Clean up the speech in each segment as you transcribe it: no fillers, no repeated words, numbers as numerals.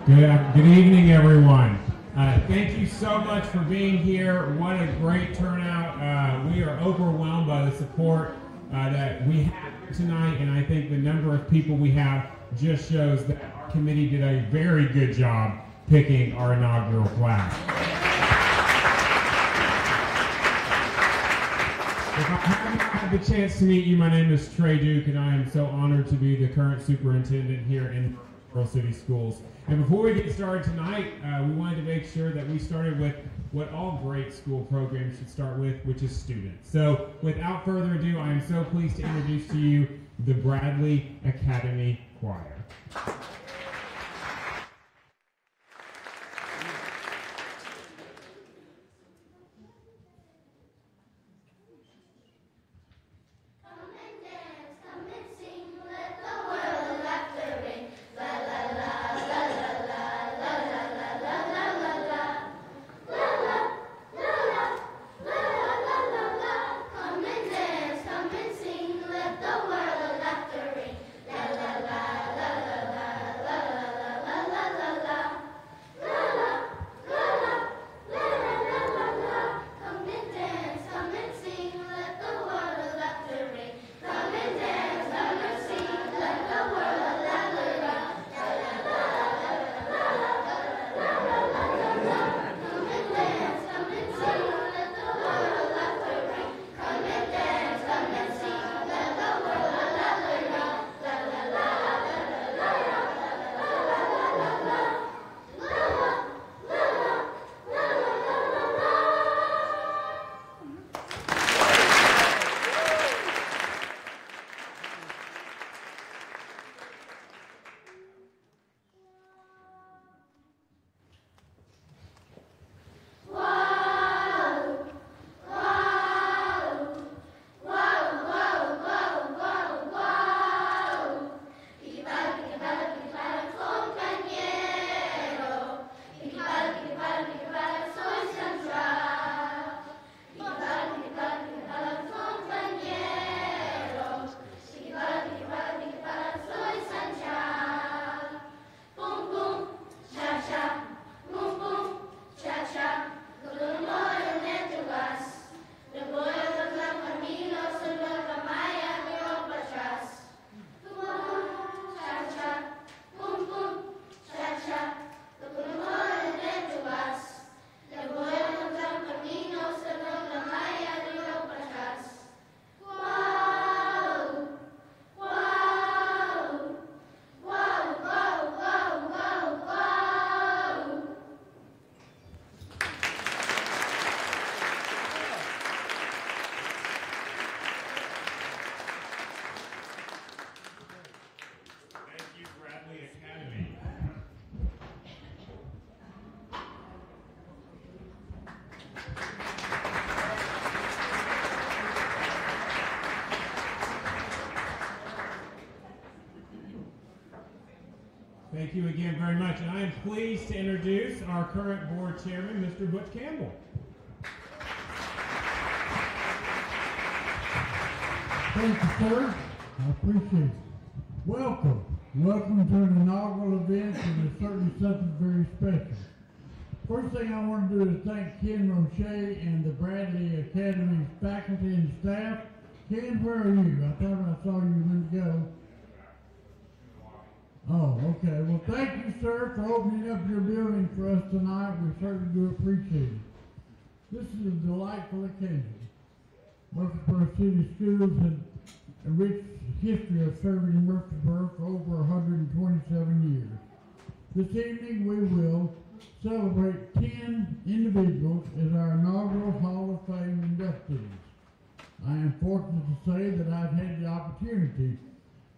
Good evening, everyone. Thank you so much for being here. What a great turnout. We are overwhelmed by the support that we have tonight, and I think the number of people we have just shows that our committee did a very good job picking our inaugural class. If I haven't had the chance to meet you, my name is Trey Duke, and I am so honored to be the current superintendent here in Rural City Schools. And before we get started tonight, we wanted to make sure that we started with what all great school programs should start with, which is students. So without further ado, I am so pleased to introduce to you the Bradley Academy Choir. Thank you again very much, and I am pleased to introduce our current board chairman, Mr. Butch Campbell. Thank you, sir. I appreciate it. Welcome. Welcome to an inaugural event, and it's certainly something very special. First thing I want to do is thank Ken Roche and the Bradley Academy faculty and staff. Ken, where are you? I thought I saw you a minute ago. Oh, okay. Well, thank you, sir, for opening up your building for us tonight. We certainly do appreciate it. This is a delightful occasion. Murfreesboro City Schools has a rich history of serving Murfreesboro for over 127 years. This evening we will celebrate 10 individuals as our inaugural Hall of Fame inductees. I am fortunate to say that I've had the opportunity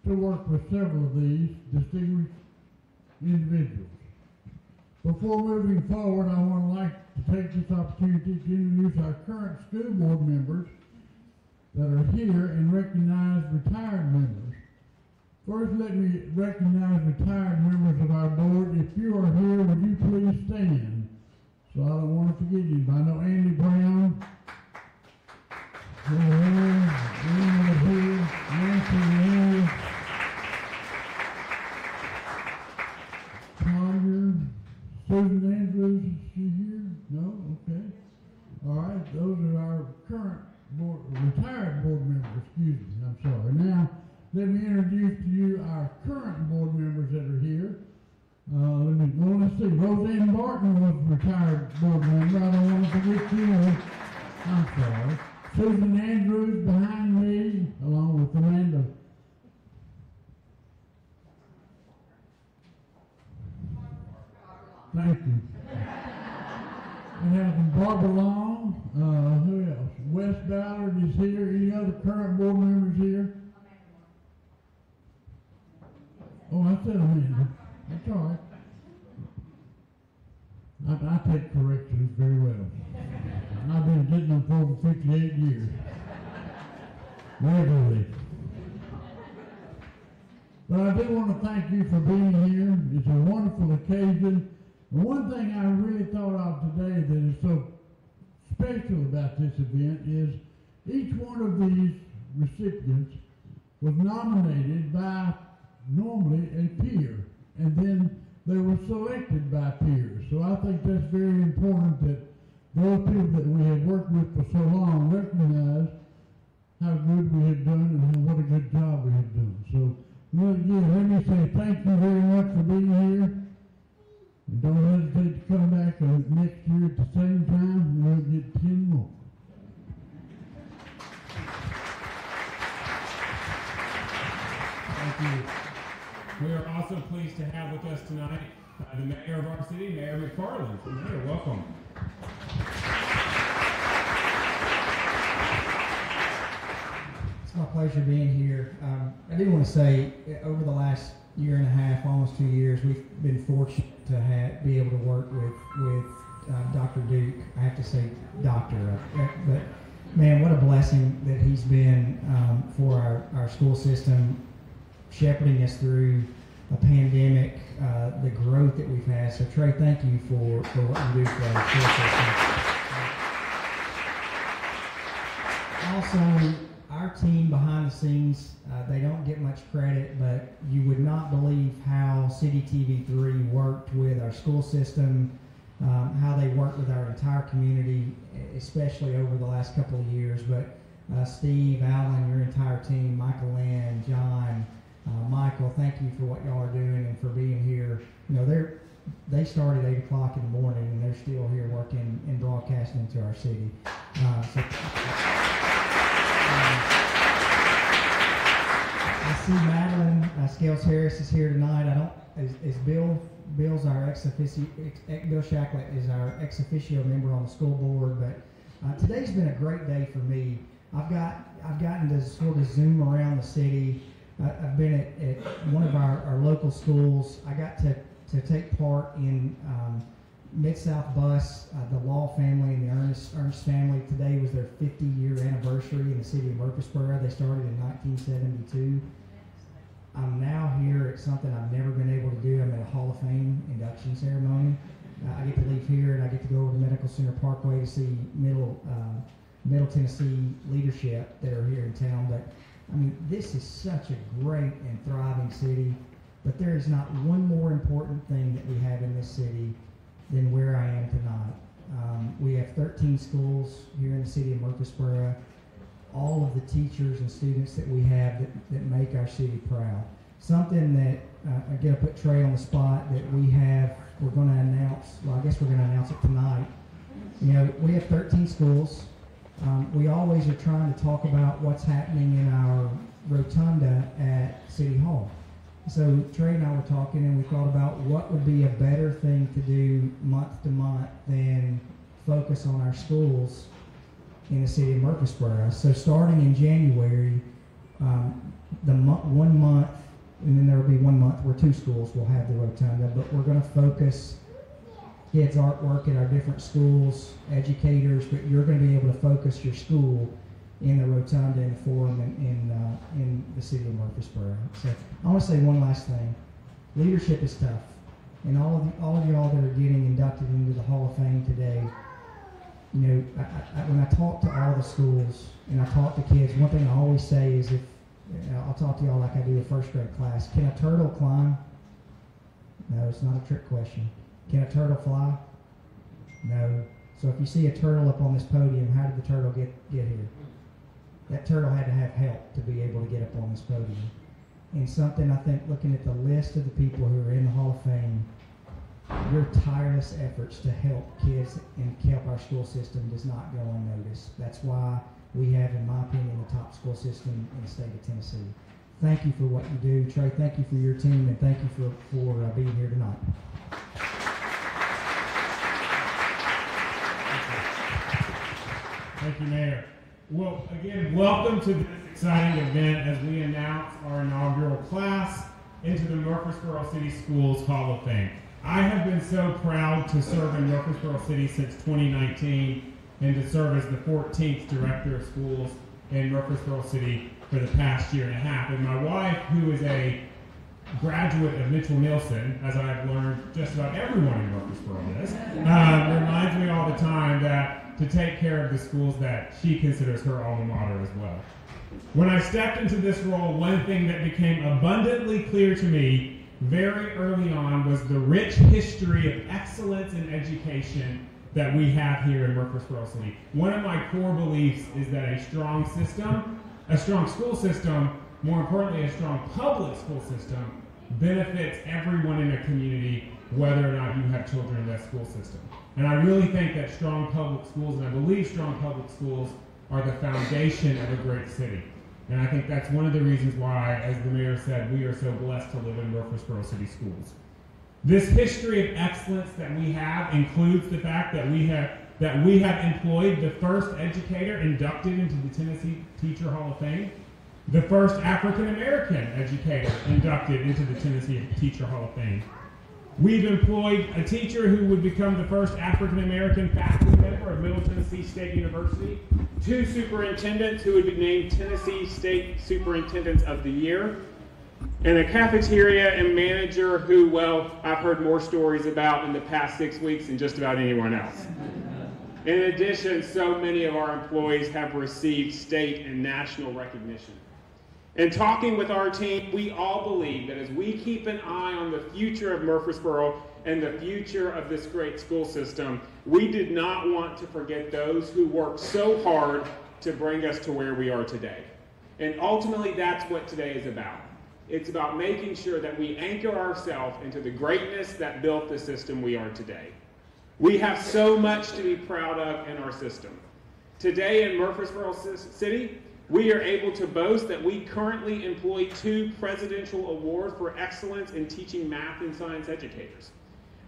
to work with several of these distinguished individuals. Before moving forward, I would like to take this opportunity to introduce our current school board members that are here and recognize retired members. First, let me recognize retired members of our board. If you are here, would you please stand? So I don't want to forget you. I know Andy Brown. Nancy Ponder. Susan Andrews, is she here? No? Okay. All right, those are our current retired board members, excuse me, I'm sorry. Now, let me introduce to you our current board members that are here. Let's see, Roseanne Barton was a retired board member. I don't want to forget you. I'm sorry. Susan Andrews behind me, along with Amanda. Thank you. We have Barbara Long. Who else? Wes Ballard is here. Any other current board members here? Oh, I said Amanda. That's all right. I take corrections very well. I've been getting them for over 58 years. Regularly. But I do want to thank you for being here. It's a wonderful occasion. And one thing I really thought of today that is so special about this event is each one of these recipients was nominated by normally a peer, and then they were selected by peers. So I think that's very important that those people that we have worked with for so long recognize how good we have done and what a good job we have done. So again, let me say thank you very much for being here. And don't hesitate to come back next year at the same time, and we'll get 10 more. Thank you. We are also pleased to have with us tonight the mayor of our city, Mayor McFarland. Mayor, welcome. It's my pleasure being here. I do want to say, over the last year and a half, almost 2 years, we've been fortunate to be able to work with Dr. Duke. I have to say doctor, but man, what a blessing that he's been for our school system, shepherding us through a pandemic, the growth that we've had. So Trey, thank you for what you do for our school system. Also, our team behind the scenes, they don't get much credit, but you would not believe how City TV3 worked with our school system, how they worked with our entire community, especially over the last couple of years. But Steve, Alan, your entire team, Michael Lynn, John, Michael, thank you for what y'all are doing and for being here. You know, they started 8 o'clock in the morning and they're still here working and broadcasting to our city. I see Madeline Scales Harris is here tonight. Bill's our Bill Shacklet is our ex officio member on the school board, but today's been a great day for me. I've gotten to sort of zoom around the city. I've been at one of our local schools. I got to take part in Mid-South Bus, the Law family and the Ernst family. Today was their 50-year anniversary in the city of Murfreesboro. They started in 1972. I'm now here at something I've never been able to do. I'm at a Hall of Fame induction ceremony. I get to leave here and I get to go over to Medical Center Parkway to see Middle Tennessee leadership that are here in town. But I mean, this is such a great and thriving city, but there is not one more important thing that we have in this city than where I am tonight. We have 13 schools here in the city of Murfreesboro. All of the teachers and students that we have that make our city proud. Something that, I got to put Trey on the spot, that we're going to announce, well, I guess we're going to announce it tonight. You know, we have 13 schools. We always are trying to talk about what's happening in our rotunda at City Hall. So Trey and I were talking and we thought about what would be a better thing to do month to month than focus on our schools in the city of Murfreesboro. So starting in January, 1 month, and then there will be 1 month where 2 schools will have the rotunda, but we're going to focus kids' artwork at our different schools, educators, but you're going to be able to focus your school in the rotunda and forum in the city of Murfreesboro. So I want to say one last thing. Leadership is tough, and all of y'all that are getting inducted into the Hall of Fame today, you know, when I talk to all the schools and I talk to kids, one thing I always say is I'll talk to y'all like I do a first grade class. Can a turtle climb? No, it's not a trick question. Can a turtle fly? No. So if you see a turtle up on this podium, how did the turtle get here? That turtle had to have help to be able to get up on this podium. And something I think, looking at the list of the people who are in the Hall of Fame, your tireless efforts to help kids and help our school system does not go unnoticed. That's why we have, in my opinion, the top school system in the state of Tennessee. Thank you for what you do, Trey. Thank you for your team, and thank you for being here tonight. Thank you, Mayor. Well, again, welcome to this exciting event as we announce our inaugural class into the Murfreesboro City Schools Hall of Fame. I have been so proud to serve in Murfreesboro City since 2019 and to serve as the 14th Director of Schools in Murfreesboro City for the past year and a half. And my wife, who is a graduate of Mitchell-Nielsen, as I've learned just about everyone in Murfreesboro is, reminds me all the time that to take care of the schools that she considers her alma mater as well. When I stepped into this role, one thing that became abundantly clear to me very early on was the rich history of excellence in education that we have here in Murfreesboro City. One of my core beliefs is that a strong school system, more importantly, a strong public school system, benefits everyone in a community, whether or not you have children in that school system. And I really think that strong public schools, and I believe strong public schools, are the foundation of a great city. And I think that's one of the reasons why, as the mayor said, we are so blessed to live in Murfreesboro City Schools. This history of excellence that we have includes the fact that we have employed the first educator inducted into the Tennessee Teacher Hall of Fame, the first African American educator inducted into the Tennessee Teacher Hall of Fame. We've employed a teacher who would become the first African American faculty member of Middle Tennessee State University, 2 superintendents who would be named Tennessee State Superintendents of the Year, and a cafeteria and manager who, well, I've heard more stories about in the past 6 weeks than just about anyone else. In addition, so many of our employees have received state and national recognition. In talking with our team, we all believe that as we keep an eye on the future of Murfreesboro and the future of this great school system, we did not want to forget those who worked so hard to bring us to where we are today. And ultimately, that's what today is about. It's about making sure that we anchor ourselves into the greatness that built the system we are today. We have so much to be proud of in our system. Today in Murfreesboro City, we are able to boast that we currently employ 2 presidential awards for excellence in teaching math and science educators.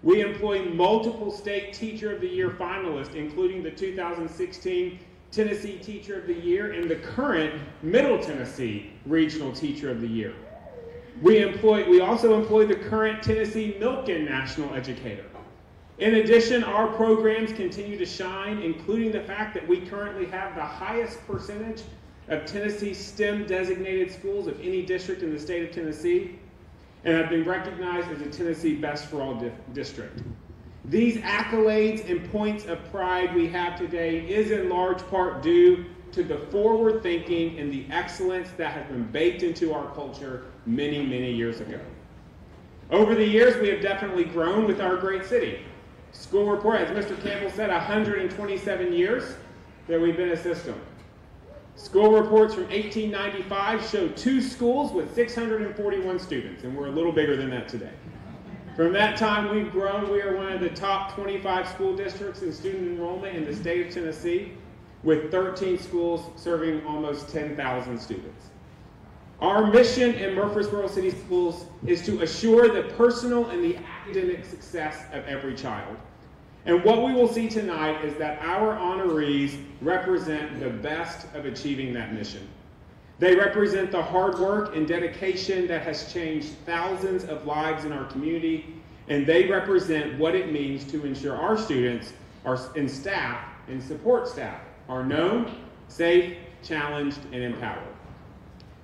We employ multiple state Teacher of the Year finalists, including the 2016 Tennessee Teacher of the Year and the current Middle Tennessee Regional Teacher of the Year. We also employ the current Tennessee Milken National Educator. In addition, our programs continue to shine, including the fact that we currently have the highest percentage of Tennessee STEM designated schools of any district in the state of Tennessee, and have been recognized as a Tennessee Best for All district. These accolades and points of pride we have today is in large part due to the forward thinking and the excellence that has been baked into our culture many, many years ago. Over the years, we have definitely grown with our great city. School report, as Mr. Campbell said, 127 years that we've been a system. School reports from 1895 show 2 schools with 641 students, and we're a little bigger than that today. From that time, we've grown. We are one of the top 25 school districts in student enrollment in the state of Tennessee, with 13 schools serving almost 10,000 students. Our mission in Murfreesboro City Schools is to assure the personal and the academic success of every child. And what we will see tonight is that our honorees represent the best of achieving that mission. They represent the hard work and dedication that has changed thousands of lives in our community, and they represent what it means to ensure our students and staff and support staff are known, safe, challenged, and empowered.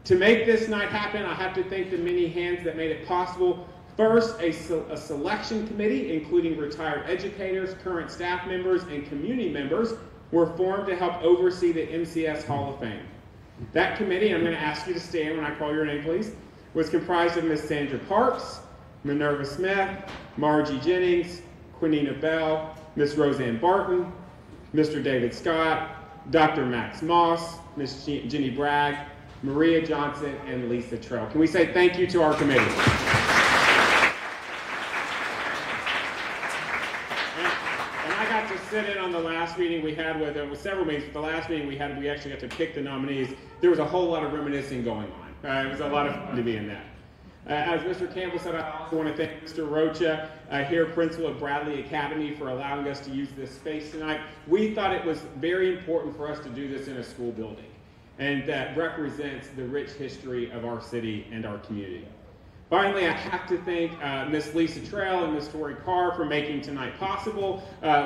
To make this night happen, I have to thank the many hands that made it possible. First, a selection committee, including retired educators, current staff members, and community members, were formed to help oversee the MCS Hall of Fame. That committee, I'm going to ask you to stand when I call your name, please, was comprised of Ms. Sandra Parks, Minerva Smith, Margie Jennings, Quinina Bell, Miss Roseanne Barton, Mr. David Scott, Dr. Max Moss, Miss Jenny Bragg, Maria Johnson, and Lisa Trell. Can we say thank you to our committee? And I got to sit in on the last meeting we had with several meetings, but the last meeting we had, we actually got to pick the nominees. There was a whole lot of reminiscing going on. It was a lot of fun to be in that. As Mr. Campbell said, I also want to thank Mr. Rocha, here principal of Bradley Academy, for allowing us to use this space tonight. We thought it was very important for us to do this in a school building, and that represents the rich history of our city and our community. Finally, I have to thank Miss Lisa Trell and Miss Tori Carr for making tonight possible.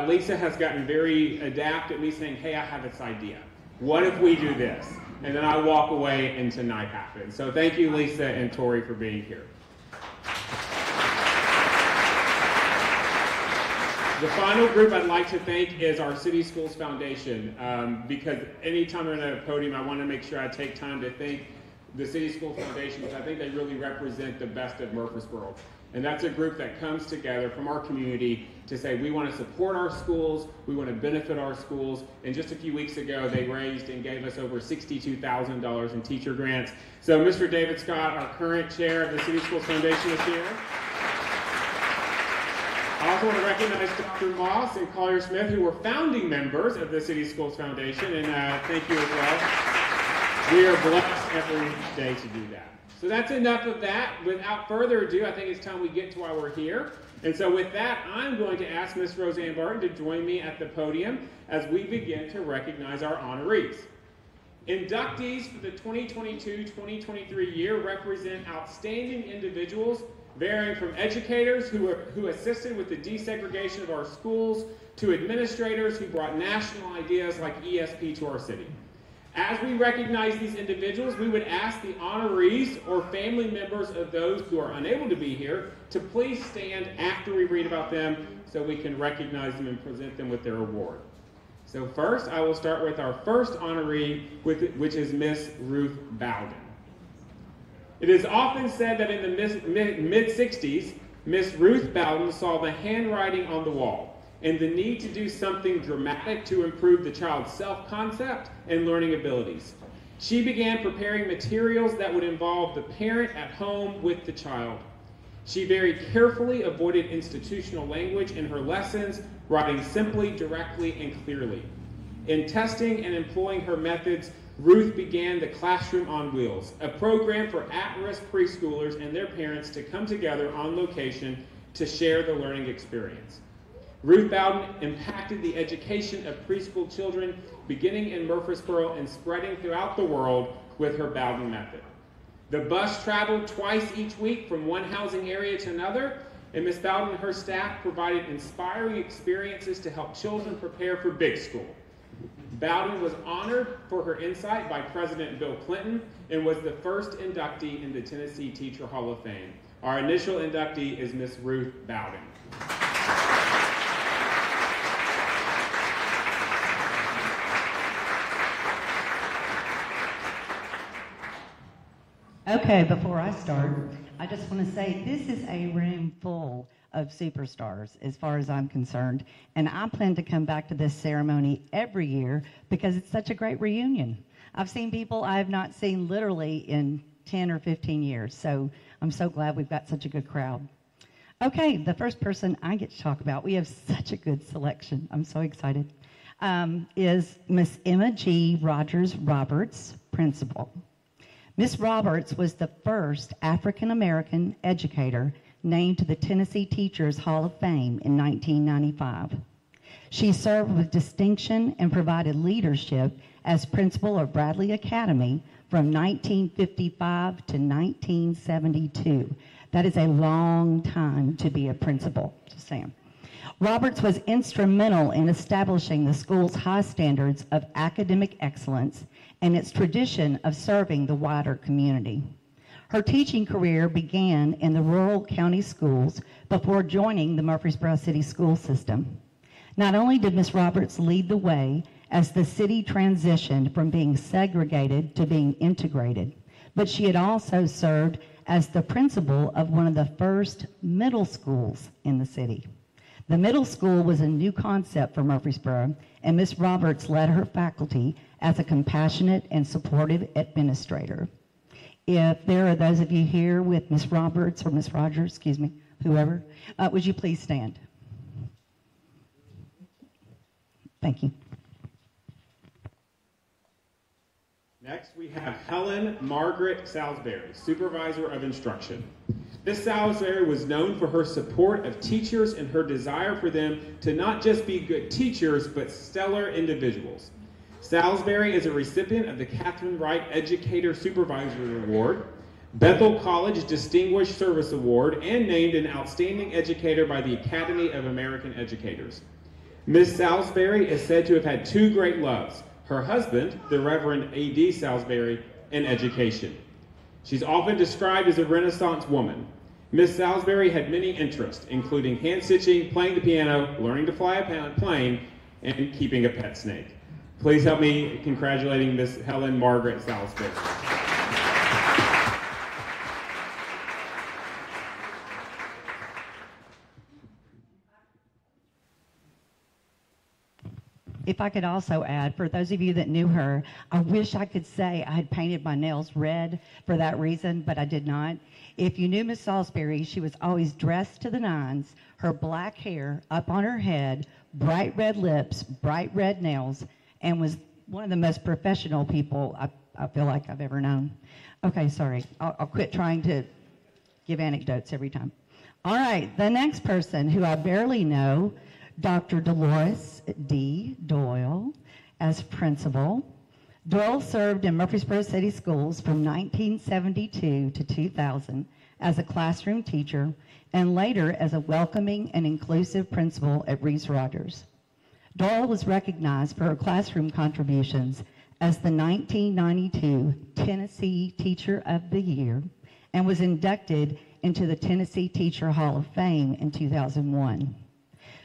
Lisa has gotten very adept at me saying, hey, I have this idea. What if we do this? And then I walk away and tonight happens. So thank you, Lisa and Tori, for being here. The final group I'd like to thank is our City Schools Foundation, because anytime I'm at a podium, I want to make sure I take time to thank the City Schools Foundation, because I think they really represent the best of Murfreesboro. And that's a group that comes together from our community to say we want to support our schools, we want to benefit our schools. And just a few weeks ago, they raised and gave us over $62,000 in teacher grants. So Mr. David Scott, our current chair of the City Schools Foundation, is here. I also want to recognize Dr. Moss and Collier Smith, who were founding members of the City Schools Foundation, and thank you as well. We are blessed every day to do that. So that's enough of that. Without further ado, I think it's time we get to why we're here. And so with that, I'm going to ask Miss Roseanne Barton to join me at the podium as we begin to recognize our honorees. Inductees for the 2022-2023 year represent outstanding individuals varying from educators who assisted with the desegregation of our schools to administrators who brought national ideas like ESP to our city. As we recognize these individuals, we would ask the honorees or family members of those who are unable to be here to please stand after we read about them so we can recognize them and present them with their award. So first, I will start with our first honoree, which is Miss Ruth Bowdoin. It is often said that in the mid-60s, Miss Ruth Bowdoin saw the handwriting on the wall and the need to do something dramatic to improve the child's self-concept and learning abilities. She began preparing materials that would involve the parent at home with the child. She very carefully avoided institutional language in her lessons, writing simply, directly, and clearly. In testing and employing her methods, Ruth began the Classroom on Wheels, a program for at-risk preschoolers and their parents to come together on location to share the learning experience. Ruth Bowdoin impacted the education of preschool children, beginning in Murfreesboro and spreading throughout the world with her Bowdoin method. The bus traveled twice each week from one housing area to another, and Ms. Bowdoin and her staff provided inspiring experiences to help children prepare for big school. Bowdoin was honored for her insight by President Bill Clinton and was the first inductee in the Tennessee Teacher Hall of Fame. Our initial inductee is Ms. Ruth Bowdoin. Okay, before I start, I just want to say this is a room full of superstars as far as I'm concerned, and I plan to come back to this ceremony every year because it's such a great reunion. I've seen people I have not seen literally in 10 or 15 years, so I'm so glad we've got such a good crowd. Okay, the first person I get to talk about, we have such a good selection, I'm so excited, is Miss Emma G. Rogers Roberts, principal. Miss Roberts was the first African-American educator named to the Tennessee Teachers Hall of Fame in 1995. She served with distinction and provided leadership as principal of Bradley Academy from 1955 to 1972. That is a long time to be a principal, just saying. Roberts was instrumental in establishing the school's high standards of academic excellence and its tradition of serving the wider community. Her teaching career began in the rural county schools before joining the Murfreesboro City school system. Not only did Ms. Roberts lead the way as the city transitioned from being segregated to being integrated, but she had also served as the principal of one of the first middle schools in the city. The middle school was a new concept for Murfreesboro, and Miss Roberts led her faculty as a compassionate and supportive administrator. If there are those of you here with Miss Roberts or Miss Rogers, excuse me, whoever, would you please stand? Thank you. Next, we have Helen Margaret Salisbury, Supervisor of Instruction. Miss Salisbury was known for her support of teachers and her desire for them to not just be good teachers, but stellar individuals. Salisbury is a recipient of the Katherine Wright Educator Supervisor Award, Bethel College Distinguished Service Award, and named an Outstanding Educator by the Academy of American Educators. Miss Salisbury is said to have had two great loves: her husband, the Reverend A.D. Salisbury, and education. She's often described as a Renaissance woman. Miss Salisbury had many interests, including hand-stitching, playing the piano, learning to fly a plane, and keeping a pet snake. Please help me in congratulating Miss Helen Margaret Salisbury. If I could also add, for those of you that knew her, I wish I could say I had painted my nails red for that reason, but I did not. If you knew Miss Salisbury, she was always dressed to the nines, her black hair up on her head, bright red lips, bright red nails, and was one of the most professional people I feel like I've ever known. Okay, sorry. I'll quit trying to give anecdotes every time. All right, the next person who I barely know, Dr. Delores D. Doyle as principal. Doyle served in Murfreesboro City Schools from 1972 to 2000 as a classroom teacher and later as a welcoming and inclusive principal at Reese Rogers. Doyle was recognized for her classroom contributions as the 1992 Tennessee Teacher of the Year and was inducted into the Tennessee Teacher Hall of Fame in 2001.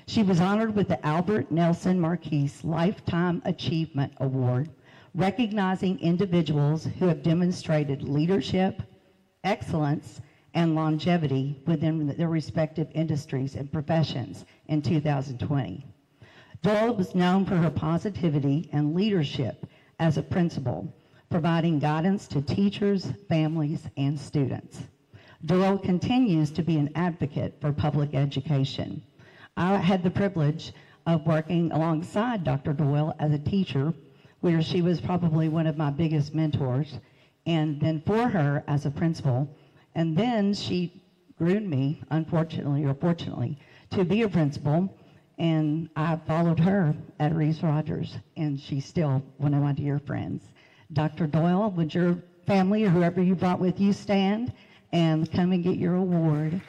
She was honored with the Albert Nelson Marquise Lifetime Achievement Award, recognizing individuals who have demonstrated leadership, excellence, and longevity within their respective industries and professions in 2020. Doyle was known for her positivity and leadership as a principal, providing guidance to teachers, families, and students. Doyle continues to be an advocate for public education. I had the privilege of working alongside Dr. Doyle as a teacher, where she was probably one of my biggest mentors, and then for her as a principal. And then she groomed me, unfortunately or fortunately, to be a principal, and I followed her at Reese Rogers, and she's still one of my dear friends. Dr. Doyle, would your family or whoever you brought with you stand and come and get your award?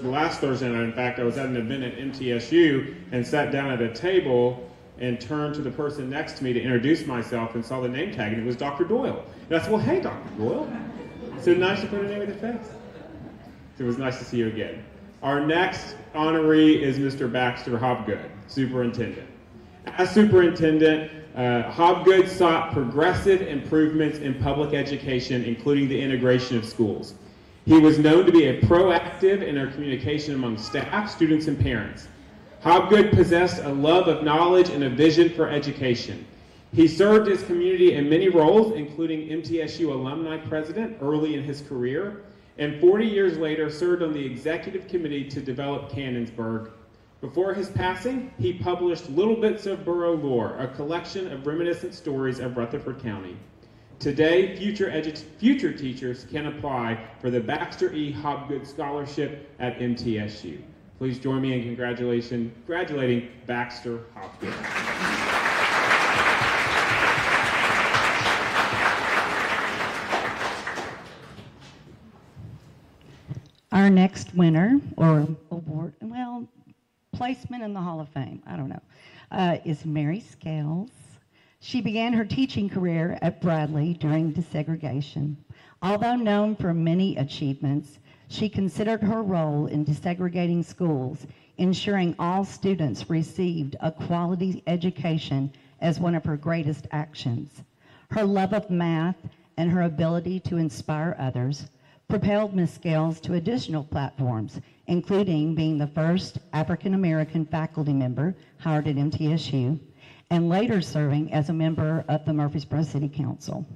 Last Thursday night, in fact, I was at an event at MTSU and sat down at a table and turned to the person next to me to introduce myself and saw the name tag, and it was Dr. Doyle. And I said, well, hey, Dr. Doyle. So nice to put a name with a face. So it was nice to see you again. Our next honoree is Mr. Baxter Hobgood, superintendent. As superintendent, Hobgood sought progressive improvements in public education, including the integration of schools. He was known to be a proactive in our communication among staff, students, and parents. Hobgood possessed a love of knowledge and a vision for education. He served his community in many roles, including MTSU alumni president early in his career, and 40 years later served on the executive committee to develop Cannonsburg. Before his passing, he published Little Bits of Borough Lore, a collection of reminiscent stories of Rutherford County. Today, future teachers can apply for the Baxter E. Hobgood Scholarship at MTSU. Please join me in congratulating Baxter Hobgood. Our next winner, or award, well, placement in the Hall of Fame, I don't know, is Mary Scales. She began her teaching career at Bradley during desegregation. Although known for many achievements, she considered her role in desegregating schools, ensuring all students received a quality education, as one of her greatest actions. Her love of math and her ability to inspire others propelled Ms. Scales to additional platforms, including being the first African-American faculty member hired at MTSU, and later serving as a member of the Murfreesboro City Council.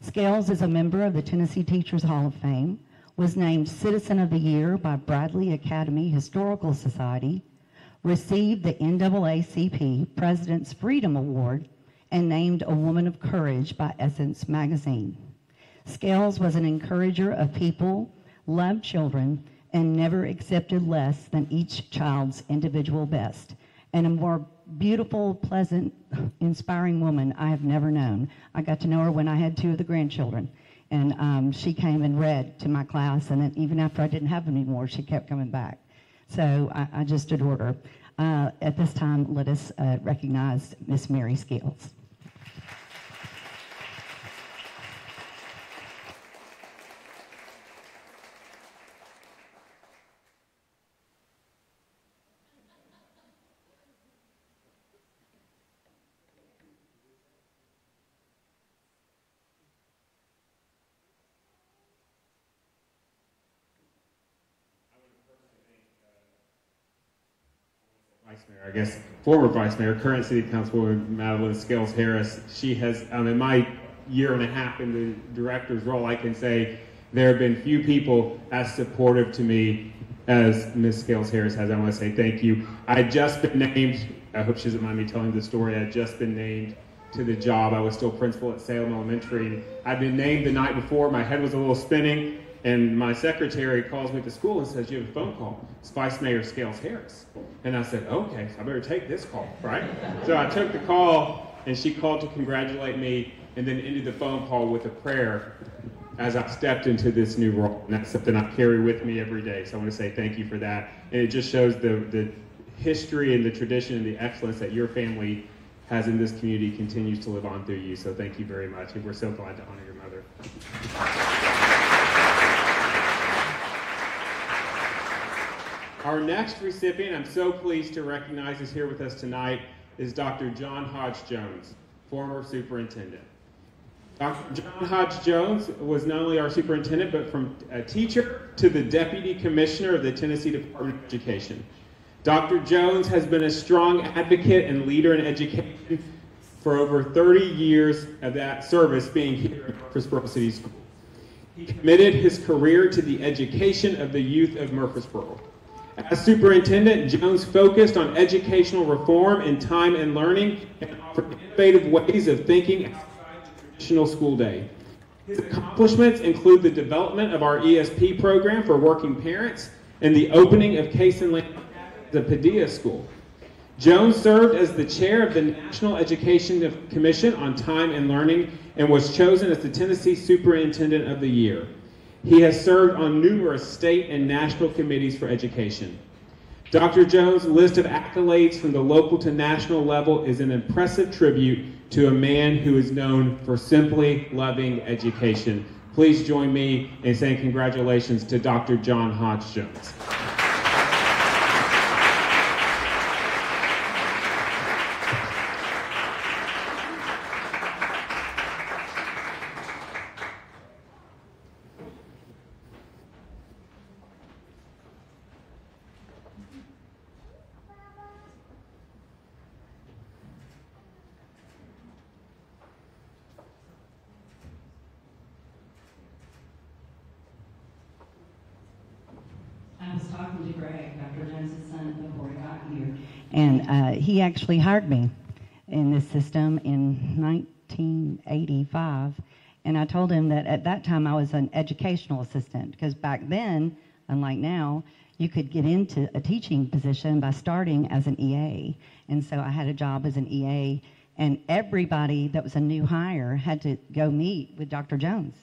Scales is a member of the Tennessee Teachers Hall of Fame, was named Citizen of the Year by Bradley Academy Historical Society, received the NAACP President's Freedom Award, and named a Woman of Courage by Essence magazine. Scales was an encourager of people, loved children, and never accepted less than each child's individual best, and a more beautiful, pleasant, inspiring woman I have never known. I got to know her when I had 2 of the grandchildren, and she came and read to my class, and then even after I didn't have them anymore, she kept coming back. So I just adored her. At this time, let us recognize Miss Mary Scales. Vice Mayor, I guess, former Vice Mayor, current City Councilwoman Madeline Scales Harris. She has, in my year and a half in the director's role, I can say there have been few people as supportive to me as Ms. Scales Harris has. I want to say thank you. I had just been named, I hope she doesn't mind me telling the story, I had just been named to the job. I was still principal at Salem Elementary. I'd been named the night before, my head was a little spinning, and my secretary calls me at the school and says, "You have a phone call. It's Vice Mayor Scales Harris." And I said, "Okay, so I better take this call," right? So I took the call, and she called to congratulate me, and then ended the phone call with a prayer as I stepped into this new role. And that's something I carry with me every day. So I want to say thank you for that. And it just shows the history and the tradition and the excellence that your family has in this community continues to live on through you. So thank you very much. And we're so glad to honor your mother. Our next recipient, I'm so pleased to recognize is here with us tonight, is Dr. John Hodge Jones, former superintendent. Dr. John Hodge Jones was not only our superintendent, but from a teacher to the deputy commissioner of the Tennessee Department of Education. Dr. Jones has been a strong advocate and leader in education for over 30 years of that service being here at Murfreesboro City Schools. He committed his career to the education of the youth of Murfreesboro. As superintendent, Jones focused on educational reform in time and learning and offered innovative ways of thinking outside the traditional school day. His accomplishments include the development of our ESP program for working parents and the opening of Case and Land, the Padilla School. Jones served as the chair of the National Education Commission on Time and Learning and was chosen as the Tennessee Superintendent of the Year. He has served on numerous state and national committees for education. Dr. Jones' list of accolades from the local to national level is an impressive tribute to a man who is known for simply loving education. Please join me in saying congratulations to Dr. John Hodge Jones. I was talking to Greg, Dr. Jones' son, before he got here, and he actually hired me in this system in 1985, and I told him that at that time I was an educational assistant, because back then, unlike now, you could get into a teaching position by starting as an EA, and so I had a job as an EA, and everybody that was a new hire had to go meet with Dr. Jones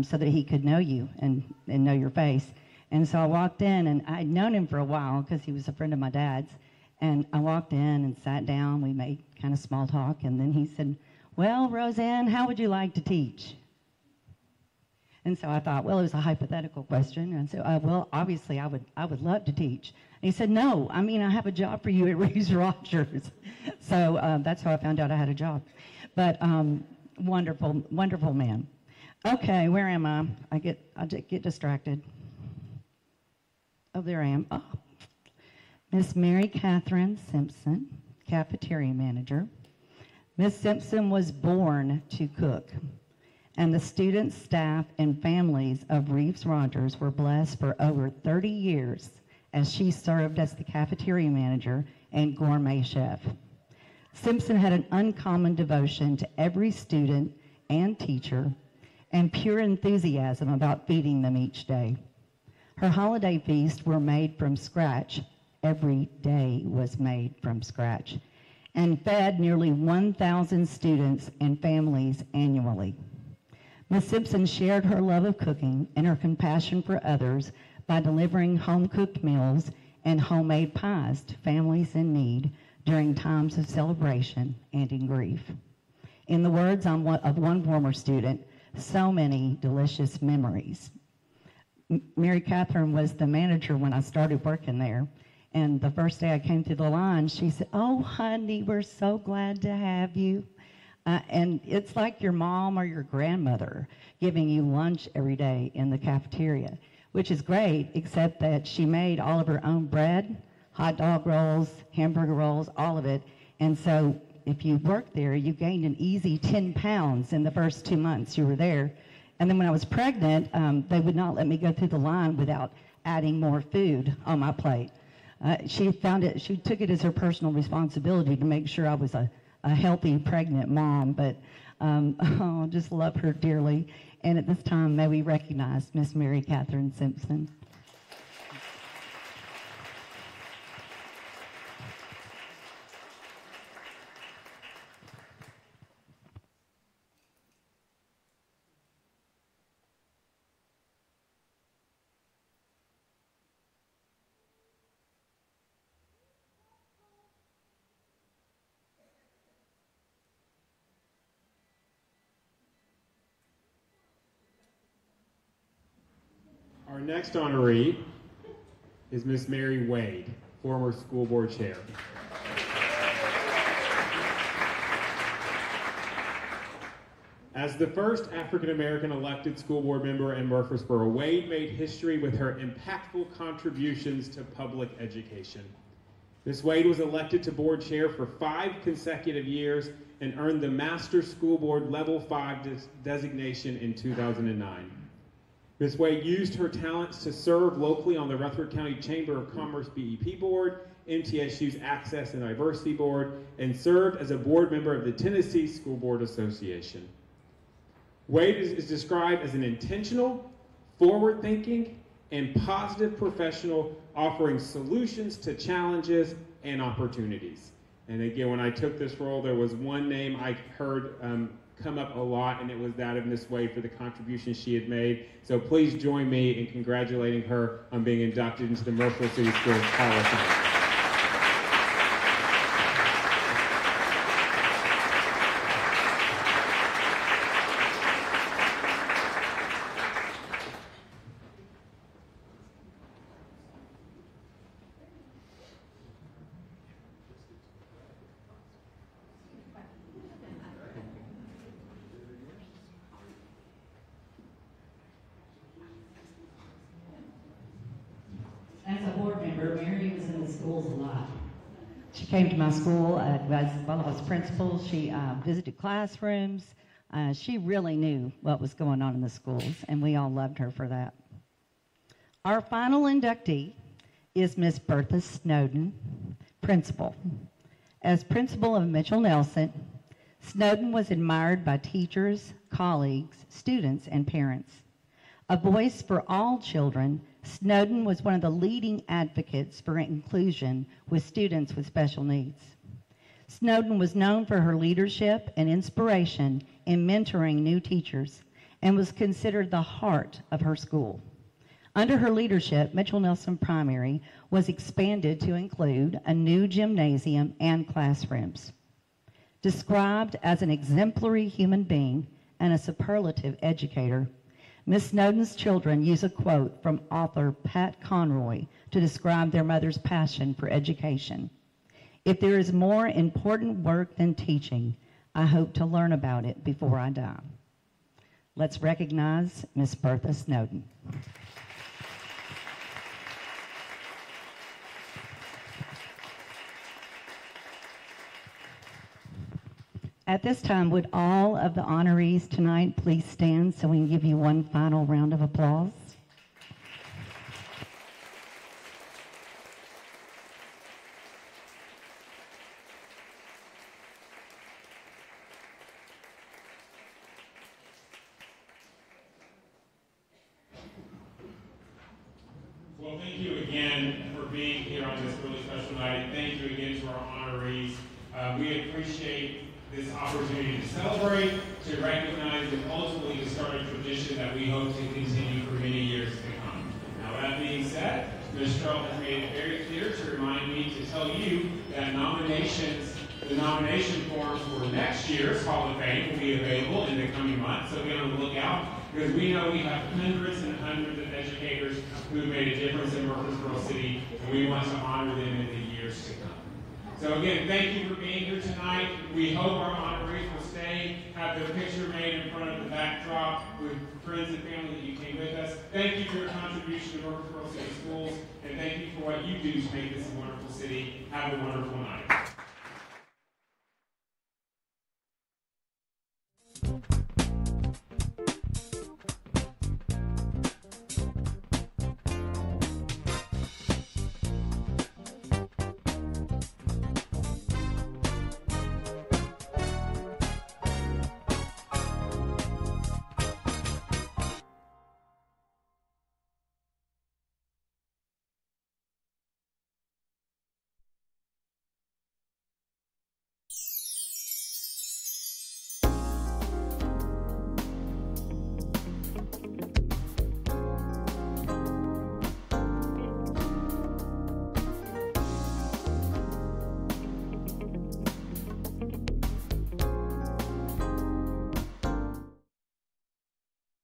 so that he could know you and know your face. And so I walked in, and I'd known him for a while because he was a friend of my dad's. And I walked in and sat down. We made kind of small talk, and then he said, well, Roseanne, how would you like to teach? And so I thought, well, it was a hypothetical question. And so, well, obviously I would love to teach. And he said, no, I mean, I have a job for you at Reeves Rogers. So that's how I found out I had a job. But wonderful, wonderful man. Okay, where am I? I get distracted. Oh, there I am. Oh. Miss Mary Katherine Simpson, cafeteria manager. Miss Simpson was born to cook, and the students, staff, and families of Reeves Rogers were blessed for over 30 years as she served as the cafeteria manager and gourmet chef. Simpson had an uncommon devotion to every student and teacher and pure enthusiasm about feeding them each day. Her holiday feasts were made from scratch. Every day was made from scratch and fed nearly 1,000 students and families annually. Ms. Simpson shared her love of cooking and her compassion for others by delivering home-cooked meals and homemade pies to families in need during times of celebration and in grief. In the words of one former student, so many delicious memories. Mary Katherine was the manager when I started working there, and the first day I came through the line, she said, oh, honey, we're so glad to have you. And it's like your mom or your grandmother giving you lunch every day in the cafeteria, which is great, except that she made all of her own bread, hot dog rolls, hamburger rolls, all of it. And so if you worked there, you gained an easy 10 pounds in the first 2 months you were there. And then when I was pregnant, they would not let me go through the line without adding more food on my plate. She took it as her personal responsibility to make sure I was a healthy pregnant mom, but I just love her dearly. And at this time, may we recognize Miss Mary Katherine Simpson. Our next honoree is Miss Mary Wade, former school board chair. As the first African-American elected school board member in Murfreesboro, Wade made history with her impactful contributions to public education. Ms. Wade was elected to board chair for 5 consecutive years and earned the Master School Board Level 5 designation in 2009. Ms. Wade used her talents to serve locally on the Rutherford County Chamber of Commerce BEP Board, MTSU's Access and Diversity Board, and served as a board member of the Tennessee School Board Association. Wade is described as an intentional, forward-thinking, and positive professional offering solutions to challenges and opportunities. And again, when I took this role, there was one name I heard come up a lot, and it was that of Ms. Wade for the contributions she had made. So please join me in congratulating her on being inducted into the Murfreesboro City Schools Hall of Fame. As a board member, Mary was in the schools a lot. She came to my school while I was principal. She visited classrooms. She really knew what was going on in the schools, and we all loved her for that. Our final inductee is Miss Bertha Snowden, principal. As principal of Mitchell Nelson, Snowden was admired by teachers, colleagues, students, and parents. A voice for all children, Snowden was one of the leading advocates for inclusion with students with special needs. Snowden was known for her leadership and inspiration in mentoring new teachers and was considered the heart of her school. Under her leadership, Mitchell Nelson Primary was expanded to include a new gymnasium and classrooms. Described as an exemplary human being and a superlative educator, Miss Snowden's children use a quote from author Pat Conroy to describe their mother's passion for education. "If there is more important work than teaching, I hope to learn about it before I die." Let's recognize Miss Bertha Snowden. At this time, would all of the honorees tonight please stand so we can give you one final round of applause? Well, thank you again for being here on this really special night, and thank you again to our honorees. We appreciate this opportunity to celebrate, to recognize, and ultimately to start a tradition that we hope to continue for many years to come. Now, that being said, Ms. Stroll has made it very clear to remind me to tell you that the nomination forms for next year's Hall of Fame will be available in the coming months, so be on the lookout, because we know we have hundreds and hundreds of educators who have made a difference in Murfreesboro City, and we want to honor them in the years to come. So again, thank you for being here tonight. We hope our honorees will stay, have the picture made in front of the backdrop with friends and family that you came with us. Thank you for your contribution to Murfreesboro City Schools, and thank you for what you do to make this a wonderful city. Have a wonderful night.